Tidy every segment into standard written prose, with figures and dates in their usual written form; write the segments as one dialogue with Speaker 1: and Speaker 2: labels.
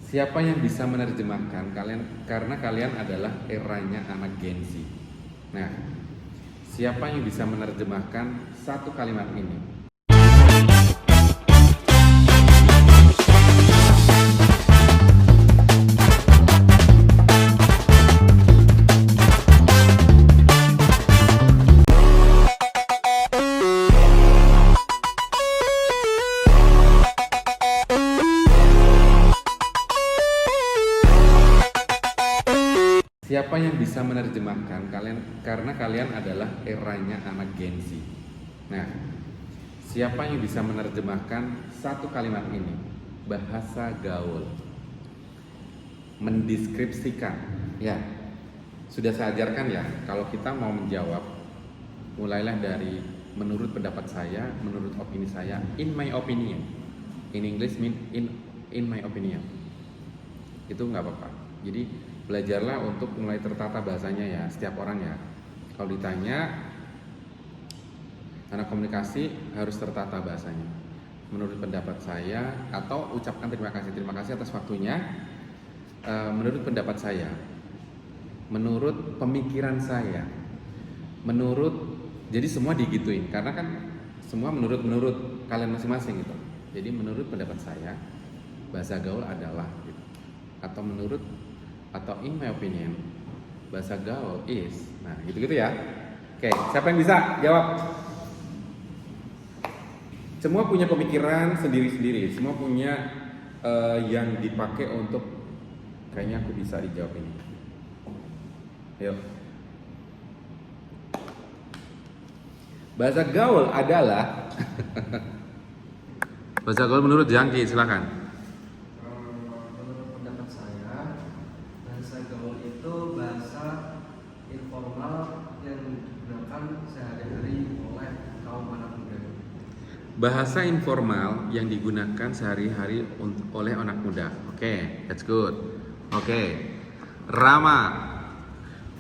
Speaker 1: Siapa yang bisa menerjemahkan kalian, karena kalian adalah eranya anak Gen Z. Nah, siapa yang bisa menerjemahkan satu kalimat ini? Siapa yang bisa menerjemahkan kalian, karena kalian adalah eranya anak Gen Z. Nah, siapa yang bisa menerjemahkan satu kalimat ini? Bahasa gaul. Mendeskripsikan. Ya, sudah saya ajarkan ya, kalau kita mau menjawab, mulailah dari menurut pendapat saya, menurut opini saya, in my opinion. In English mean in my opinion. Itu nggak apa-apa. Jadi belajarlah untuk mulai tertata bahasanya ya, setiap orang ya. Kalau ditanya, anak komunikasi harus tertata bahasanya. Menurut pendapat saya, atau ucapkan terima kasih atas waktunya. Menurut pendapat saya, menurut pemikiran saya, menurut, jadi semua digituin, karena kan semua menurut kalian masing-masing gitu. Jadi menurut pendapat saya, bahasa gaul adalah gitu. Atau menurut, atau in my opinion, bahasa gaul is, nah gitu-gitu ya. Oke, siapa yang bisa jawab? Semua punya pemikiran sendiri-sendiri, semua punya yang dipakai untuk, kayaknya aku bisa dijawab ini. Yuk. Bahasa gaul adalah bahasa gaul menurut Jangki, silakan.
Speaker 2: Menurut pendapat saya, bahasa gaul itu bahasa informal yang digunakan sehari-hari oleh kaum anak muda.
Speaker 1: Bahasa informal yang digunakan sehari-hari oleh anak muda. Oke, that's good. Oke, Rama,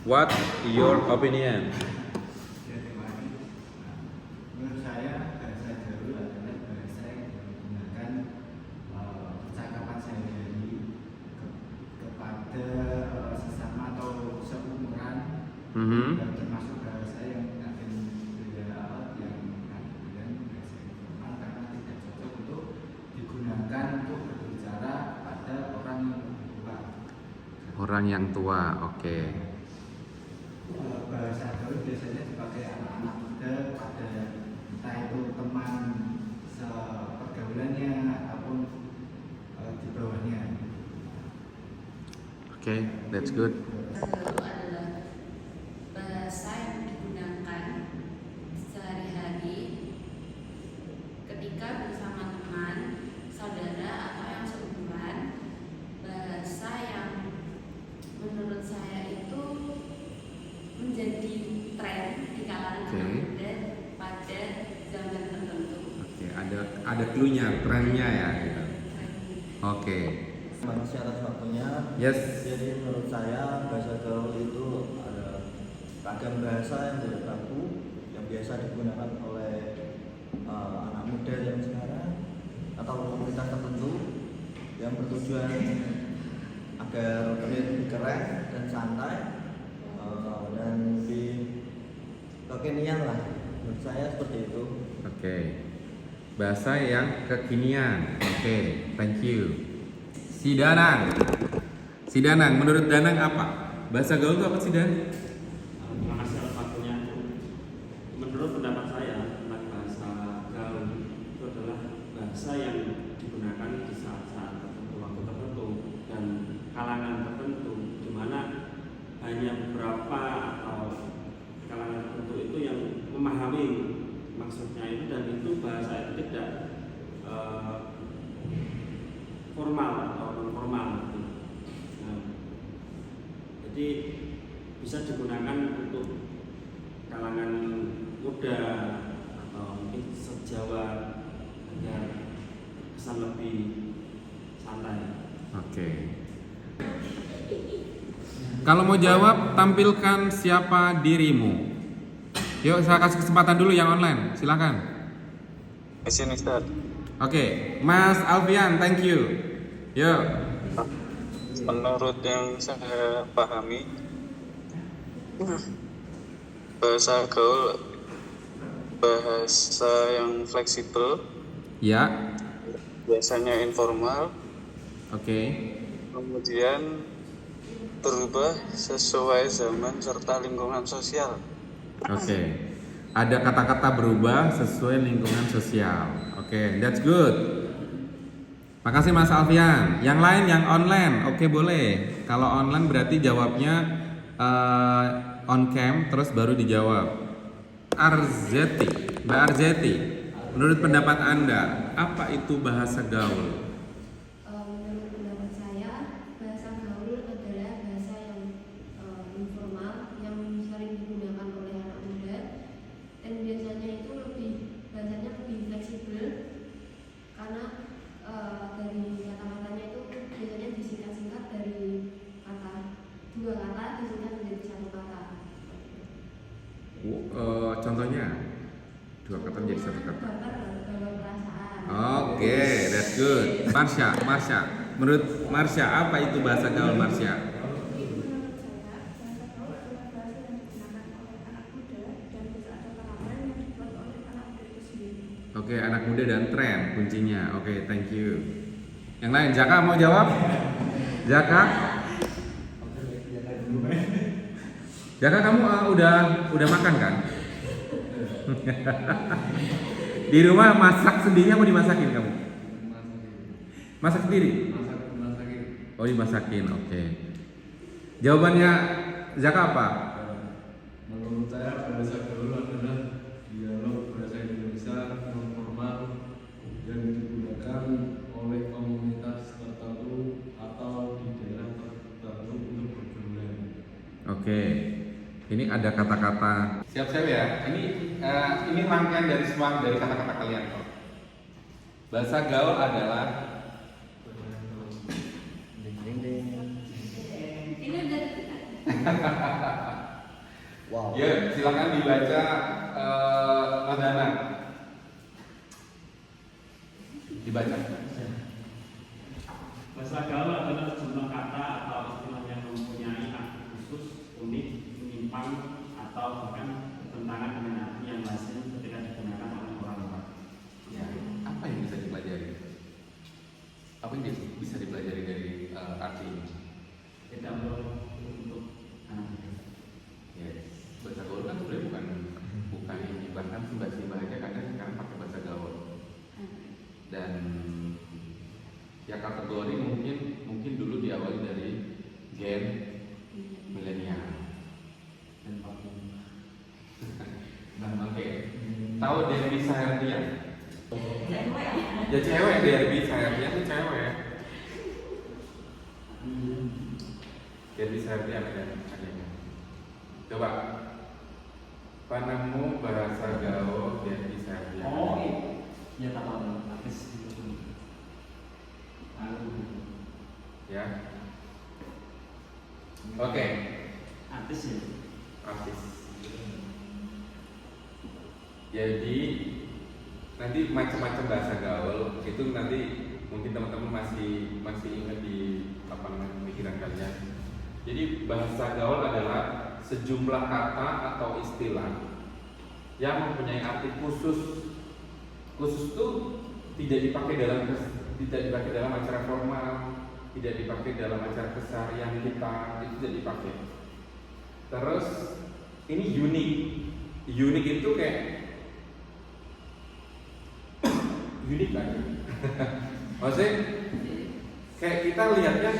Speaker 1: what your opinion?
Speaker 3: Menurut saya bahasa gaul adalah bahasa yang digunakan percakapan sehari-hari kepada sesama atau seumuran, dan termasuk bahasa yang akan berbeda yang kemudian bahasa informal karena tidak cocok untuk digunakan untuk berbicara pada orang yang tua.
Speaker 1: Orang yang tua, oke.
Speaker 3: Bahasa gaul biasanya dipakai anak-anak muda pada entah itu teman sepergaulannya ataupun di bawahnya.
Speaker 1: Oke, that's good.
Speaker 4: Gaul adalah bahasa yang digunakan sehari-hari ketika bersama teman, saudara, atau yang seumuran. Bahasa yang menurut saya itu menjadi tren di kalangan anak muda pada zaman tertentu.
Speaker 1: Oke, ada clue-nya, trennya ya gitu. Oke.
Speaker 5: Manusia atas waktunya.
Speaker 1: Yes.
Speaker 5: Jadi menurut saya bahasa gaul itu ada ragam bahasa yang tidak baku yang biasa digunakan oleh anak muda yang sekarang atau komunitas tertentu yang bertujuan agar terlihat lebih keren dan santai dan lebih kekinian lah. Menurut saya seperti itu.
Speaker 1: Oke. Bahasa yang kekinian. Oke, thank you. Si Danang, menurut Danang apa? Bahasa gaul itu apa sih, Dan?
Speaker 6: Terima kasih atas waktunya. Menurut pendapat saya, bahasa gaul itu adalah bahasa yang digunakan di saat-saat tertentu, waktu tertentu, dan kalangan tertentu, di mana hanya beberapa atau kalangan tertentu itu yang memahami maksudnya itu, dan itu bahasa itu tidak formal atau non formal gitu. Nah, jadi bisa digunakan untuk kalangan muda atau mungkin sejawat agar kesan lebih santai.
Speaker 1: Oke. Kalau mau jawab, tampilkan siapa dirimu. Yuk, saya kasih kesempatan dulu yang online. Silakan.
Speaker 7: Di sini, Ustaz.
Speaker 1: Oke, Mas Alfian, thank you. Yuk.
Speaker 7: Menurut yang saya pahami, bahasa gaul bahasa yang fleksibel,
Speaker 1: Ya,
Speaker 7: biasanya informal,
Speaker 1: oke.
Speaker 7: kemudian berubah sesuai zaman serta lingkungan sosial.
Speaker 1: Oke. Ada kata-kata berubah sesuai lingkungan sosial. Oke, that's good. Makasih Mas Alfian. Yang lain yang online, oke boleh. Kalau online berarti jawabnya on cam terus baru dijawab. Arzeti, Mbak Arzeti, menurut pendapat Anda, apa itu bahasa gaul?
Speaker 4: Menurut pendapat saya, bahasa gaul adalah bahasa yang informal yang sering digunakan oleh anak muda dan biasanya itu bahasanya lebih fleksibel karena dari kata-katanya itu biasanya disingkat-singkat dari dua kata disingkat menjadi satu kata.
Speaker 1: Contohnya dua kata menjadi satu kata.
Speaker 4: Baper perasaan.
Speaker 1: Oke, that's good. Marsha, menurut Marsha apa itu bahasa gaul Marsha?
Speaker 8: Menurut saya, bahasa gaul adalah bahasa yang digunakan oleh anak muda dan bisa ada peraturan yang dibuat oleh anak muda itu sendiri.
Speaker 1: Oke, anak muda dan tren kuncinya. Oke, thank you. Yang lain, Jaka mau jawab? Jaka? Jaka kamu udah makan kan? Di rumah masak sendiri apa dimasakin kamu? Masak sendiri?
Speaker 2: Masakin.
Speaker 1: Oh dimasakin, oke. Jawabannya Zaka apa?
Speaker 2: Menurut saya bahasa gaul adalah dialog bahasa Indonesia non formal yang digunakan oleh komunitas tertentu atau di daerah tertentu untuk pergaulan.
Speaker 1: Oke. Ini ada kata-kata. Siap-siap ya. Ini rangkaian dari semua dari kata-kata kalian kok. Bahasa gaul adalah
Speaker 4: Ini udah
Speaker 5: Wow.
Speaker 1: ya, silakan dibaca Madana. Dibaca.
Speaker 6: Bahasa gaul adalah jumlah kata atau istilah yang mempunyai arti khusus, unik, menyimpang, atau bahkan bertentangan dengan arti yang lazim ketika digunakan oleh orang-orang.
Speaker 1: Ya, apa yang bisa dipelajari? Apa yang bisa dipelajari dari arti ini?
Speaker 6: Tidak perlu untuk anak muda.
Speaker 1: Yes. Bahasa gaul kan sebenarnya bukan ini, bahkan simbah-simbah aja kadang sekarang pakai bahasa gaul. Dan ya kategori mungkin dulu diawali dari gen milenial.
Speaker 6: Dan waktu
Speaker 1: Nah, oke. Tahu Derby Saherdian? Ya cewek, Derby Saherdian itu cewek. Derby Saherdian ada. Coba penemu bahasa gaul Derby Saherdian.
Speaker 6: oh iya tahu artis itu.
Speaker 1: Ya. Oke.
Speaker 6: Artis ya.
Speaker 1: Artis. Jadi nanti macam-macam bahasa gaul itu nanti mungkin teman-teman masih ingat di pemikiran kalian. Jadi bahasa gaul adalah sejumlah kata atau istilah yang mempunyai arti khusus. Khusus itu tidak dipakai dalam acara formal, tidak dipakai dalam acara keseharian kita, itu tidak dipakai. Terus ini unik. Unik itu kayak unik kan? Maksudnya kayak kita lihatnya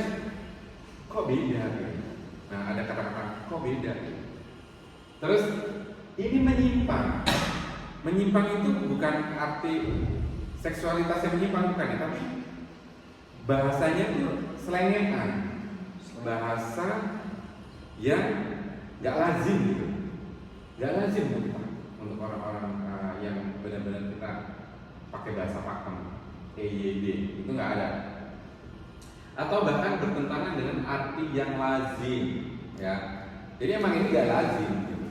Speaker 1: kok beda gitu. Nah ada kata-kata kok beda. Terus ini menyimpang. Menyimpang itu bukan arti seksualitas yang menyimpang bukan ya, tapi bahasanya itu selengean. Bahasa yang nggak lazim gitu. Nggak lazim untuk orang-orang yang benar-benar kita pakai bahasa pakem, EYD itu nggak ada. Atau bahkan bertentangan dengan arti yang lazim, ya. Jadi emang ini nggak lazim. Gitu.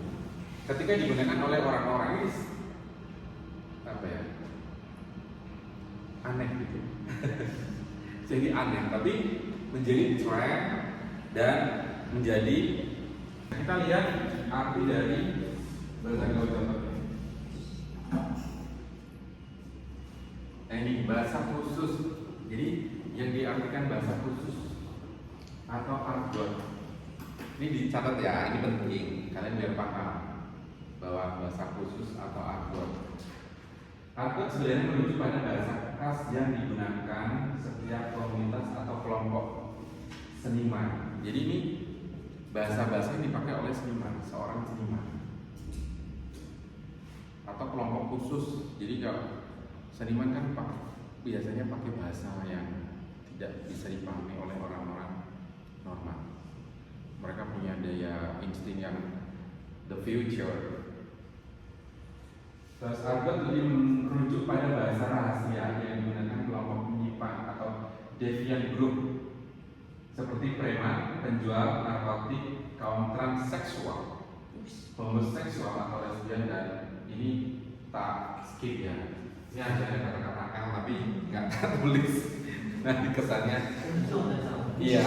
Speaker 1: Ketika digunakan oleh orang-orang ini apa ya? Aneh gitu. Jadi aneh, tapi menjadi tren dan menjadi, kita lihat arti dari bahasa gaul contohnya. Ini bahasa khusus. Jadi yang diartikan bahasa khusus atau argot. Ini dicatat ya, ini penting kalian biar paham bahwa bahasa khusus atau argot. Argot sebenarnya merujuk pada bahasa khas yang digunakan setiap komunitas atau kelompok seniman. Jadi ini bahasa-bahasa yang dipakai oleh seniman, seorang seniman atau kelompok khusus. Jadi kalau seniman kan biasanya pakai bahasa yang tidak bisa dipahami oleh orang-orang normal. Mereka punya daya insting yang the future. Terus argot lebih merujuk pada bahasa rahasia yang digunakan kelompok penyimpan atau deviant group seperti preman, penjual narkotik, kaum transseksual, homoseksual atau lesbian, dan ini tak skip ya. Ini ada kata-kata L tapi nggak tertulis. Nanti kesannya iya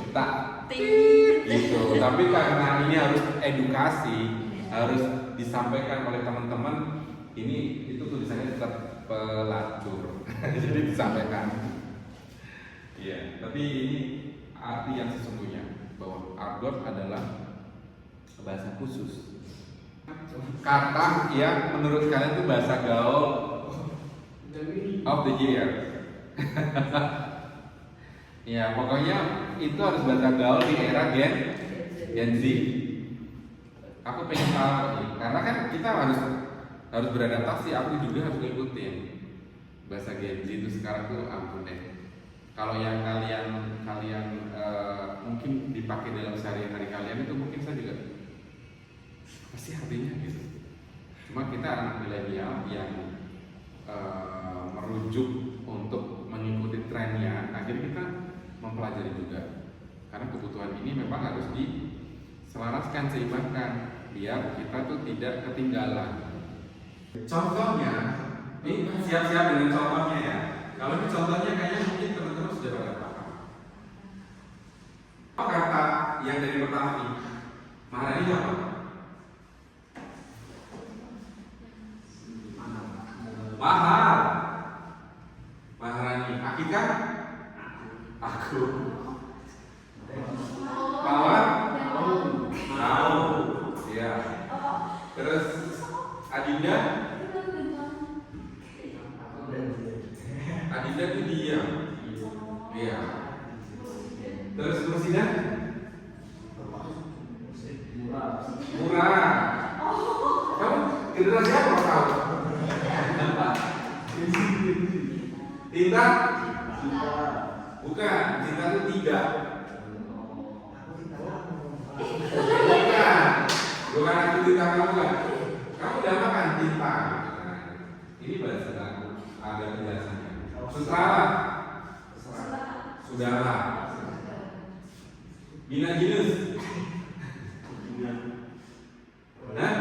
Speaker 1: tak gitu. Tapi karena ini harus edukasi, harus disampaikan oleh teman-teman, ini itu tulisannya tetap pelacur. Jadi disampaikan. Iya, tapi ini arti yang sesungguhnya bahwa argot adalah bahasa khusus. Kata yang menurut kalian itu bahasa gaul of the year. Ya, pokoknya itu harus bahasa gaul di era Gen Z. Aku pengen tahu nih, karena kan kita harus beradaptasi. Aku juga harus ngikutin bahasa Gen Z itu sekarang tuh ampun deh. Kalau yang kalian mungkin dipakai dalam sehari-hari kalian itu mungkin saya juga pasti artinya gitu. Cuma kita anak milenial yang merujuk untuk mengikuti trennya, akhirnya kita mempelajari juga. Karena kebutuhan ini memang harus diselaraskan, seimbangkan biar kita tuh tidak ketinggalan. Contohnya, ini siap-siap dengan contohnya ya. Kalau ini contohnya kayaknya mungkin teman-teman sudah pada paham. Apa kata yang dari pertama ini? Maharani apa? Mahal. Maharani. Hakika? Aku. Kawan? Tahu. Ya. Terus Adinda? Adinda itu dia. Iya. Terus Mursida? Murah. Kamu generasi apa tahu? Tinta? Bukan, cinta itu tiga. Bukan aku tinta kamu kan? Kamu udah makan tinta. Ini bahasa aku ada penjelasannya. Sustrala? Sudahlah. Bina jinus? Nah?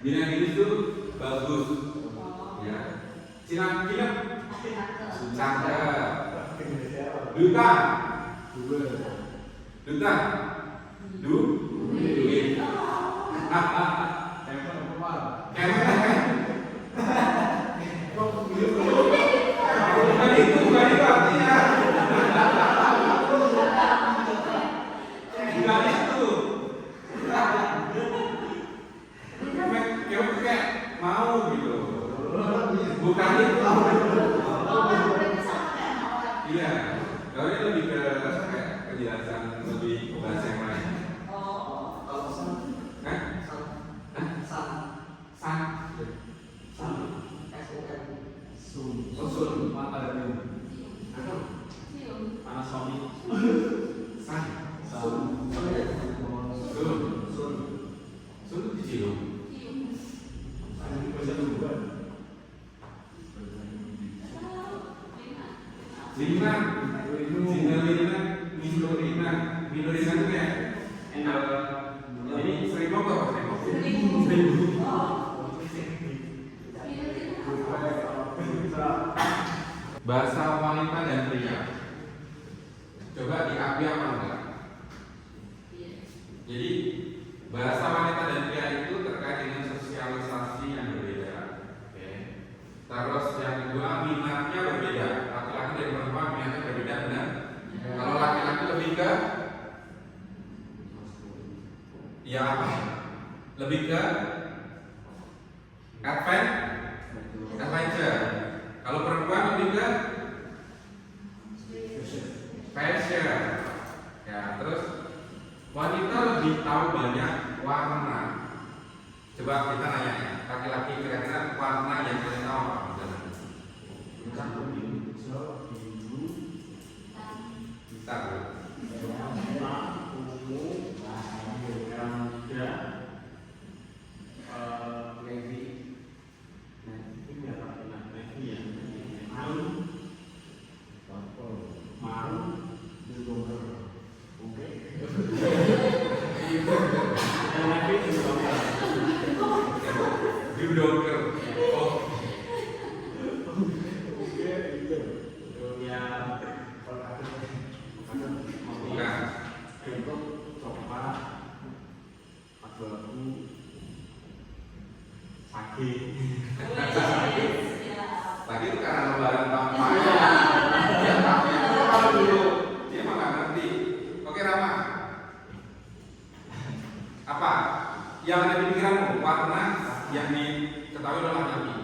Speaker 1: Bina jinus itu bagus. Ya. Cinang kinep? Cakep. Duta? Duta? Duit. Bukan itu artinya. Bukan itu. Kayak mau gitu. Bukan itu. Iya. Kalau ini lebih ke kayak penjelasan lebih bahasa yang lain. Sun mata dan Panasonic. Sun itu dicium. Lina, Minorina itu kayak ini sering apa? Bahasa wanita dan pria. Coba diakui apa enggak? Jadi bahasa wanita dan pria itu terkait dengan sosialisasi yang berbeda. Oke. Terus yang kedua minatnya berbeda. Laki-laki dan perempuan minatnya berbeda, benar? Kalau laki-laki lebih ke ya apa? Lebih ke adventure. Kalau perempuan lebih ke fashion. Ya, terus wanita lebih tahu banyak warna. Coba kita nanya ya, laki-laki kira-kira warna yang kalian tahu apa? Hitam. Tadi itu karena lebaran tahun lalu. Dia tahu dulu. Dia mah nggak ngerti. Oke Rama. Apa? Yang ada di pikiranmu warna yang diketahui oleh laki-laki.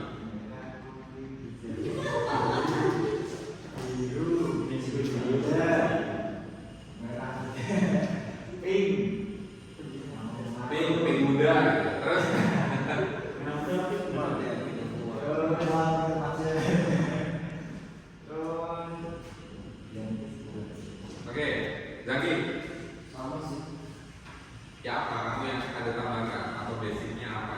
Speaker 1: Pink muda. Terus oke, Zaki.
Speaker 3: Sama sih.
Speaker 1: Ya apa kamu yang ada tambahan nggak? Atau basicnya apa?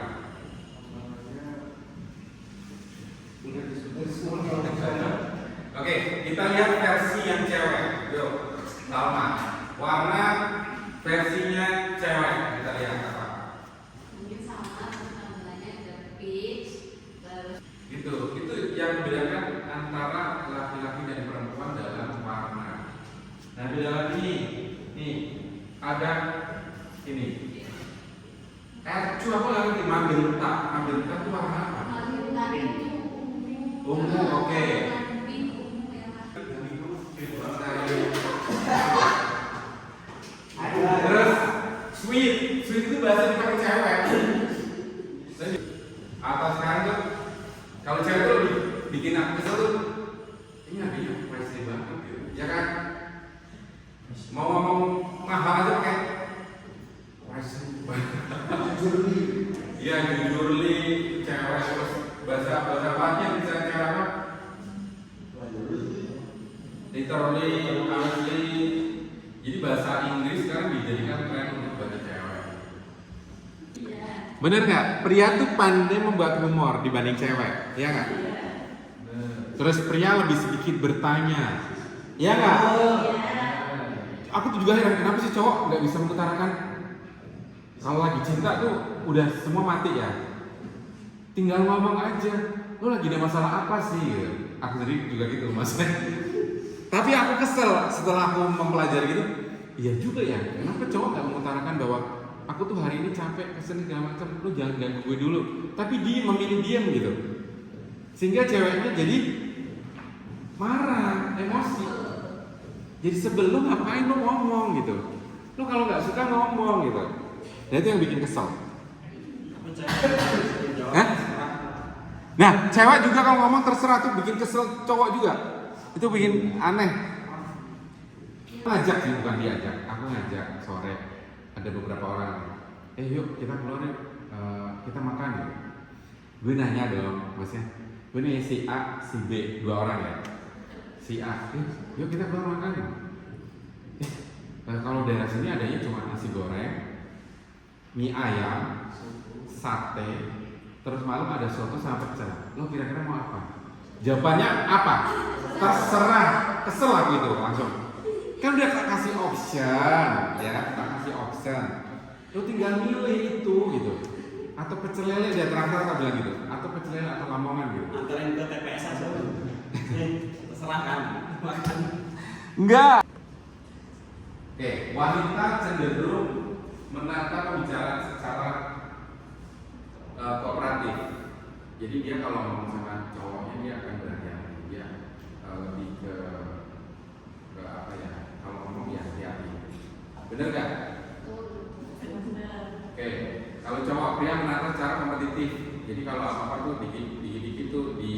Speaker 1: Oke, kita lihat versi yang cewek. Yuk, Salma. Warna versinya cewek. Kita lihat apa?
Speaker 9: Mungkin sama tambahannya ada peach, terus
Speaker 1: Itu yang membedakan antara laki-laki dan perempuan dalam warna. Nah, beda lagi nih ada ini. Coba aku lagi magenta. Magenta itu warna apa?
Speaker 9: magenta itu
Speaker 1: Ungu, oke.
Speaker 9: pink, ungu ya Mas.
Speaker 1: Terus sweet itu bahasa dipakai cewek. Atau sekarang tuh kalau cewek tuh lebih bikin aku kesel tuh. Ini artinya pricey banget gitu, ya kan? Mau ngomong mahal aja pakai pricey banget. Iya jujurly cewek terus bahasa apanya bisa cewek apa? Literally, honestly. Jadi bahasa Inggris sekarang dijadikan tren untuk bahasa cewek.
Speaker 9: Iya.
Speaker 1: Bener nggak? Pria tuh pandai membuat humor dibanding cewek, ya nggak? Terus pria lebih sedikit bertanya, ya nggak? Aku tuh juga heran kenapa sih cowok nggak bisa mengutarakan kalau lagi cinta tuh udah semua mati ya. Tinggal ngomong aja, lo lagi ada masalah apa sih? Gitu. Aku sendiri juga gitu mas. Tapi aku kesel setelah aku mempelajari gitu. Iya juga ya, kenapa cowok nggak mengutarakan bahwa aku tuh hari ini capek, kesel segala macam, lu jangan ganggu gue dulu. Tapi dia memilih diam gitu, sehingga ceweknya jadi marah, emosi. Jadi sebelum ngapain lu ngomong gitu, lu kalau nggak suka ngomong gitu. Dan itu yang bikin kesel. Hah? Nah, cewek juga kalau ngomong terserah tuh bikin kesel cowok juga. Itu bikin aneh. Ngajak sih, bukan diajak. Aku ngajak sore. Ada beberapa orang. Yuk kita keluar yuk. Kita makan yuk. Gue nanya dong, maksudnya. Gue nih si A, si B, 2 orang ya. Si A, yuk kita keluar makan yuk. Kalau daerah sini adanya cuma nasi goreng, mie ayam, sate, terus malam ada soto sama pecel. Lo kira-kira mau apa? Jawabannya apa? Terserah, kesel aku itu langsung. Kan udah tak kasih option, ya, tak kasih option. Lo tinggal milih itu gitu. Atau pecel lele dia terakhir tak bilang gitu. Atau pecel lele atau lamongan gitu.
Speaker 5: Antarin ke TPS aja.
Speaker 1: Enggak. Oke, wanita cenderung menata pembicaraan secara kooperatif. Jadi dia kalau ngomong sama cowoknya dia akan berhati-hati. Dia lebih ke apa ya? Kalau ngomong ya hati-hati. Bener nggak? Oke, kalau cowok pria menata secara kompetitif. Jadi kalau apa-apa tuh dikit-dikit tuh di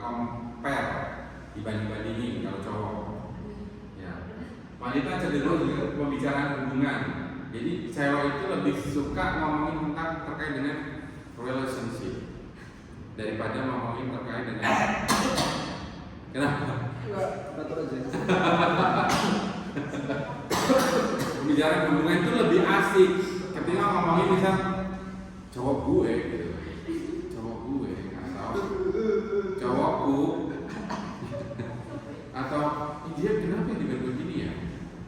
Speaker 1: compare, dibanding-bandingin kalau cowok. Ya. Wanita cenderung juga pembicaraan hubungan. Jadi cewek itu lebih suka ngomongin tentang terkait dengan relationship daripada ngomongin terkait dengan kenapa? Pembicaraan hubungan itu lebih asik ketika ngomongin misal cowok gue gitu, cowok gue atau cowokku atau dia kenapa dia begini ya?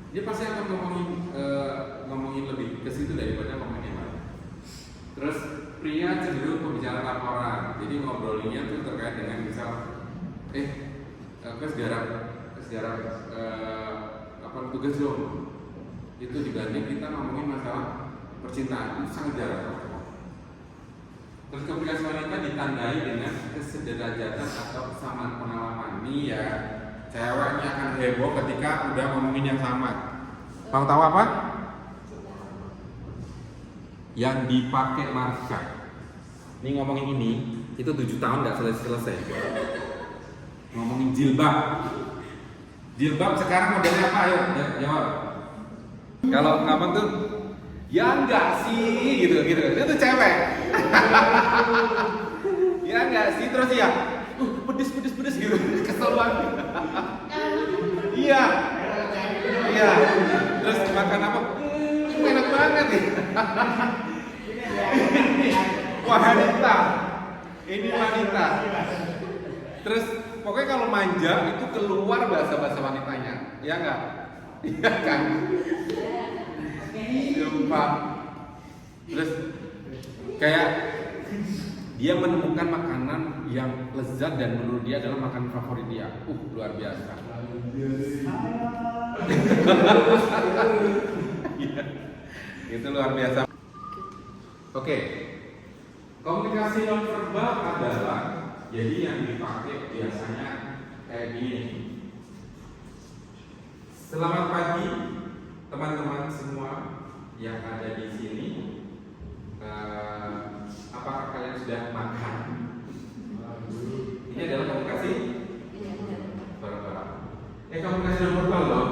Speaker 1: Dia pasti akan ngomongin lebih ke situ daripada ngomongin yang lain. Terus pria cenderung pembicaraan laporan, jadi ngobrolinnya tuh terkait dengan misal, sejarah apa tugas dong. Itu dibanding kita ngomongin masalah percintaan itu sangat jarang. Terus kepribadian wanita ditandai dengan kesederajatan atau kesamaan pengalaman. Nih ya, ceweknya akan heboh ketika udah ngomongin yang sama. Mau tahu apa? Yang dipakai Marsha. Ini ngomongin ini, itu 7 tahun nggak selesai. Ngomongin jilbab. Jilbab sekarang modelnya apa? Ayo jawab. Kalau ngomong tuh, ya enggak sih, gitu. Itu cewek. Ya enggak sih, terus ya, pedes gitu, kesel banget. Iya. Terus makan apa? Enak banget nih. Wanita. Ini wanita. Terus pokoknya kalau manja itu keluar bahasa wanitanya, ya enggak? Iya kan? Sumpah. Terus kayak dia menemukan makanan yang lezat dan menurut dia adalah makanan favorit dia. Luar biasa. Itu luar biasa. Oke. Komunikasi nonverbal adalah jadi yang dipakai biasanya kayak gini. Selamat pagi teman-teman semua yang ada di sini. Apakah kalian sudah makan? Ini adalah komunikasi verbal. Komunikasi nonverbal loh.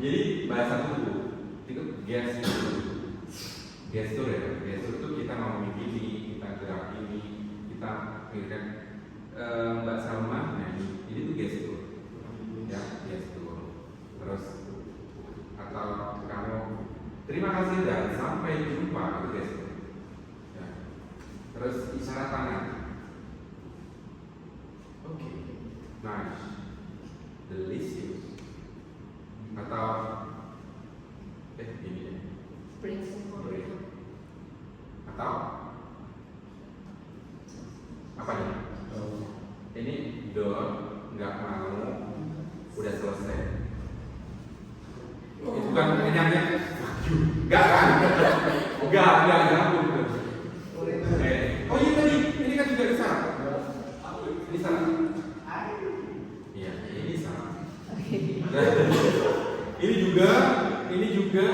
Speaker 1: Jadi bahasa tubuh itu gestur ya. Gestur itu kita ngomongin gini, kita gerak ini, kita pikirkan Mbak Salma, nah ini tuh gestur, ya gestur. Terus atau kamu terima kasih dan sampai jumpa itu gestur. Ya. Terus isyarat tangan. Oke, nice, delicious. Atau ini ya. Atau apa nih? Ini door nggak mau udah selesai. Itu kan nyanyi nggak kan? Nggak. Oh iya tadi ini kan juga bisa. Ini salah. Iya ini salah. Ini juga.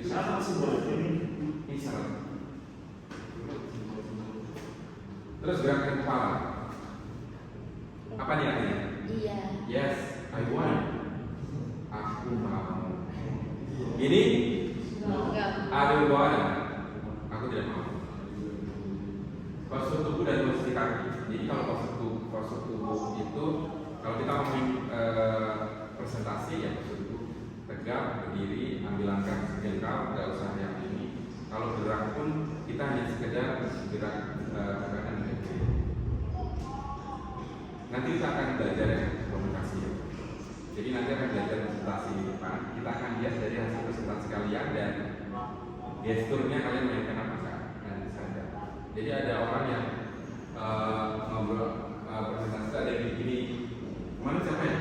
Speaker 1: Salah semua ini salah. Terus gerakan kepala. Apa nih artinya?
Speaker 4: Iya.
Speaker 1: Yes, I want. Aku mau. Ini? I don't want. Aku tidak mau. Postur tubuh dan posisi kaki. Jadi kalau postur tubuh itu kalau kita ngomongin presentasi ya postur tubuh tegak, berdiri, ambil langkah sejengkal, nggak usah yang ini. Kalau gerak pun kita hanya sekedar gerak gerakan kaki. Nanti kita akan belajar ya komunikasi. Jadi nanti akan belajar presentasi di depan. Kita akan lihat dari hasil presentasi kalian dan gesturnya kalian mainkan apa nanti saja. Jadi ada orang yang ngobrol presentasi ada yang begini. Kemana siapa ya?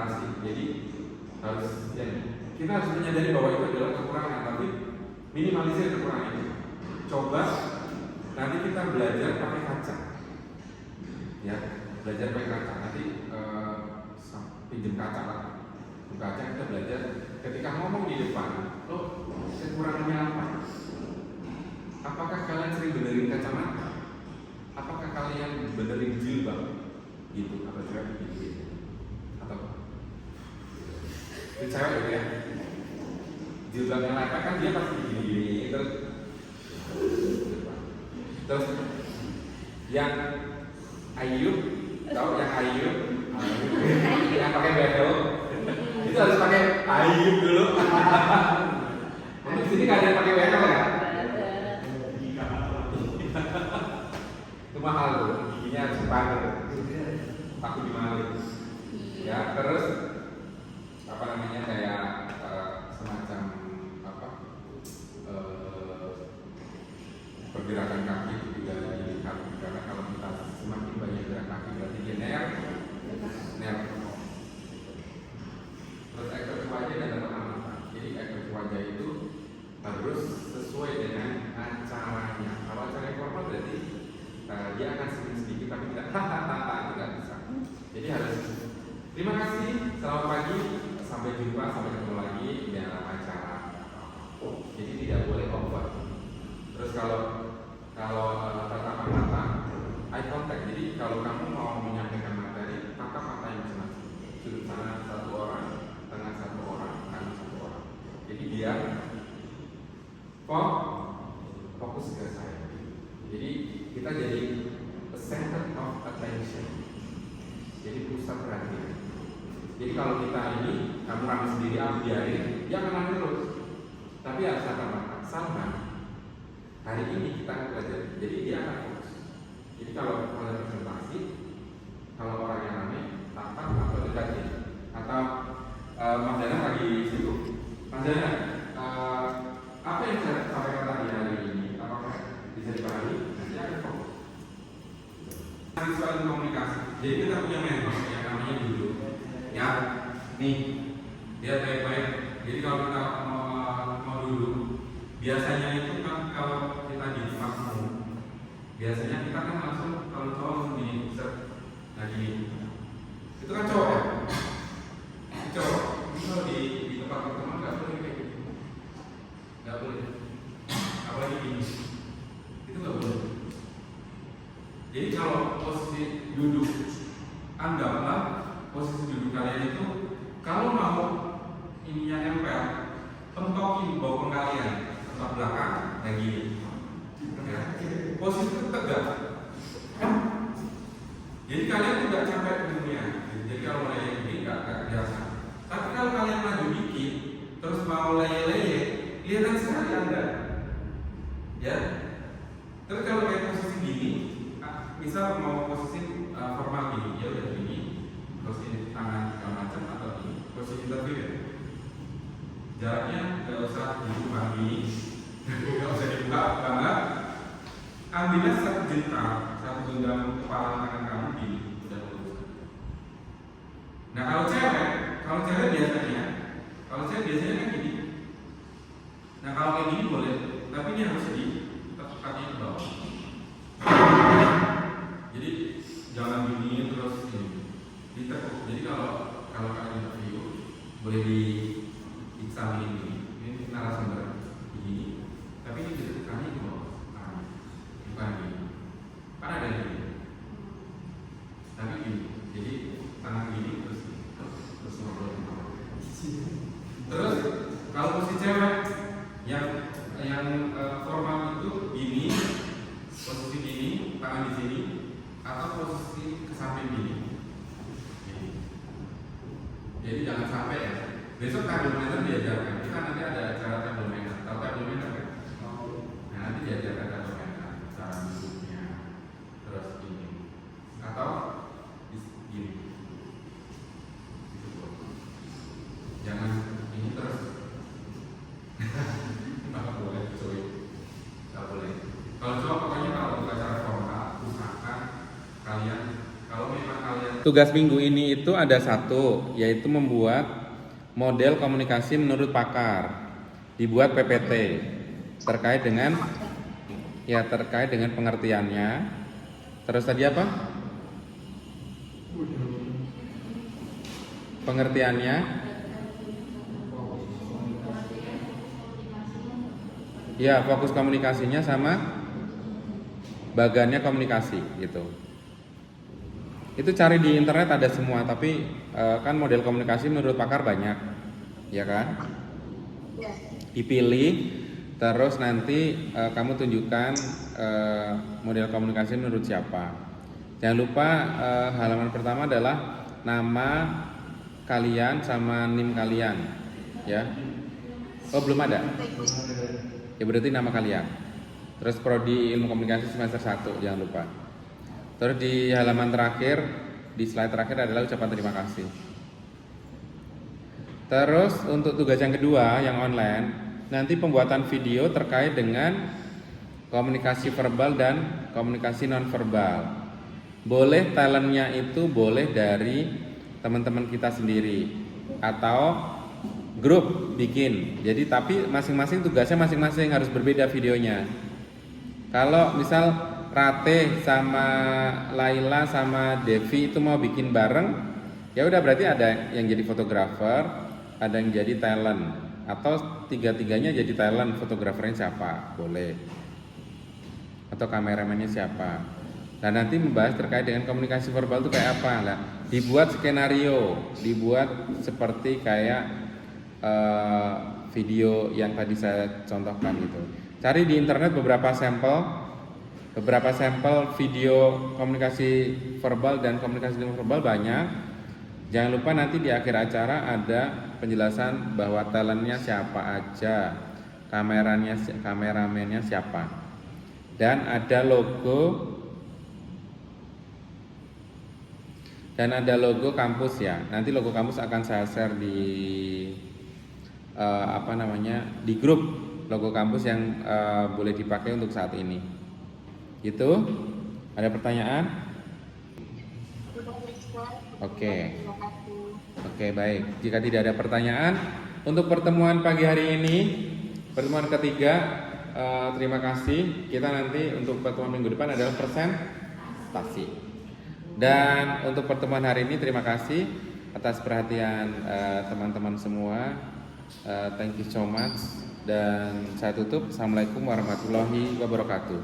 Speaker 1: presentasi. Jadi harus kita harus menyadari bahwa itu adalah kekurangan, tapi minimalisir kekurangan itu. Coba nanti kita belajar pakai kaca, ya, belajar pakai kaca. Nanti pinjam kaca lah, buka kaca, kita belajar. Ketika ngomong di depan, lo kekurangannya apa? Apakah kalian sering benerin kacamata? Apakah kalian benerin jilbab? Gitu, atau cewek gitu? Atau itu cewek gitu ya? Jilbabnya lepek kan dia pasti gini-gini terus yang Ayub, tahu yang Ayub yang pakai bedel itu harus pakai Ayub dulu. Untuk di sini nggak ada yang pakai bedel ya? Itu mahal tuh, giginya harus dipakai, takut dimaling. Ya, terus apa namanya kayak semacam apa pergerakan kaki itu juga dilihat, karena kalau kita semakin banyak gerak kaki berarti dia nerf. Terus ekspresi wajah dan tatapan mata. Jadi ekspresi wajah itu harus sesuai dengan acaranya. Kalau acara formal berarti dia akan sedikit tapi tidak hahaha, itu nggak bisa. Jadi harus terima kasih, selamat pagi, sampai jumpa, sampai ketemu lagi dalam acara. Jadi tidak boleh over. Terus kalau tatapan mata, eye contact. Jadi kalau kamu mau menyampaikan materi, tatap mata yang masing-masing. Sudut sana satu orang, tengah satu orang, kanan satu orang. Jadi biar fokus ke saya. Jadi kita jadi a center of attention. Jadi pusat perhatian. Jadi kalau kita ini, kamu ramai sendiri, aku biarin, dia akan ramai terus. Tapi harus tatap mata. Sama. Hari ini kita akan belajar. Jadi dia akan fokus. Jadi kalau ada presentasi, kalau orang yang ramai, tatap atau dekatin. Atau Mas Dana lagi situ. Mas Dana, apa yang saya sampaikan tadi hari ini? Apakah bisa dipahami? Nanti akan fokus. Soal komunikasi. Jadi kita punya mentor yang namanya dulu. Ya, nih, dia baik-baik. Jadi kalau kita mau duduk, biasanya itu kan kalau kita di tempat biasanya kita kan langsung kalau cowok gini, lagi itu kan cowok ya, cowok. Kalau di tempat pertemuan nggak boleh kayak gitu, nggak boleh. Apalagi gini, itu nggak boleh. Jadi kalau posisi duduk, anggaplah posisi duduk kalian itu kalau mau ininya nempel, pentokin bawah kalian tempat belakang lagi. Ya. Posisi itu tegak. Jadi kalian tidak capek dunia. Jadi kalau leye ini nggak biasa. Tapi kalau kalian maju dikit, terus mau leye-leye, kelihatan sekali Anda. Ya. Terus kalau kayak posisi gini, misal mau posisi formal gini, ya udah gini. Terus ini tangan segala macam atau ini posisi interview ya. Jaraknya nggak usah dibuka gini, nggak usah dibuka banget. Ambillah satu genggam kepala tangan kamu gini, udah lurus. Nah kalau cewek biasanya kan gini. Nah kalau kayak gini boleh, tapi ini harus tepatnya ke bawah. Jadi jangan gini terus ini. Ditekuk. Jadi kalau kalian interview boleh disambil ini narasumber begini, tapi ini ditekannya di bawah, bukan gini. Kan ada gini, tapi gini. Jadi tangan gini terus ngobrol. Terus kalau posisi cewek yang formal itu gini, posisi gini, tangan di sini, atau posisi ke samping gini. Jadi jangan sampai ya. Besok table manner diajarkan. Kita nanti ada acara table manner. Tahu table manner kan? Nah, nanti diajarkan table manner, cara duduknya, terus ini, atau gini. Jangan ini terus. Nggak boleh, cuy. Nggak boleh. Kalau cowok pokoknya kalau untuk acara formal, usahakan kalian kalau memang kalian tugas minggu ini itu ada satu, yaitu membuat model komunikasi menurut pakar. Dibuat PPT terkait dengan pengertiannya. Terus tadi apa? Pengertiannya. Ya, fokus komunikasinya sama bagannya komunikasi gitu. Itu cari di internet ada semua, tapi kan model komunikasi menurut pakar banyak, ya kan? Dipilih, terus nanti kamu tunjukkan model komunikasi menurut siapa. Jangan lupa halaman pertama adalah nama kalian sama NIM kalian, ya. Oh belum ada? Ya berarti nama kalian. Terus prodi ilmu komunikasi semester 1, jangan lupa. Terus di halaman terakhir, di slide terakhir adalah ucapan terima kasih. Terus untuk tugas yang kedua yang online, nanti pembuatan video terkait dengan komunikasi verbal dan komunikasi nonverbal. Boleh talentnya itu boleh dari teman-teman kita sendiri atau grup bikin. Jadi tapi masing-masing tugasnya masing-masing harus berbeda videonya. Kalau misal Rate sama Laila sama Devi itu mau bikin bareng, ya udah berarti ada yang jadi fotografer, ada yang jadi talent, atau tiga-tiganya jadi talent, fotografernya siapa, boleh, atau kameramennya siapa. Dan nanti membahas terkait dengan komunikasi verbal itu kayak apa lah. Dibuat skenario, dibuat seperti kayak video yang tadi saya contohkan gitu. Cari di internet beberapa sampel video komunikasi verbal dan komunikasi non verbal banyak. Jangan lupa nanti di akhir acara ada penjelasan bahwa talentnya siapa aja, kameramennya siapa, dan ada logo kampus ya. Nanti logo kampus akan saya share di di grup logo kampus yang boleh dipakai untuk saat ini. Itu ada pertanyaan? Oke, baik. Jika tidak ada pertanyaan untuk pertemuan pagi hari ini, pertemuan ketiga, terima kasih. Kita nanti untuk pertemuan minggu depan adalah presentasi. Dan untuk pertemuan hari ini terima kasih atas perhatian teman-teman semua. Thank you so much. Dan saya tutup. Assalamualaikum warahmatullahi wabarakatuh.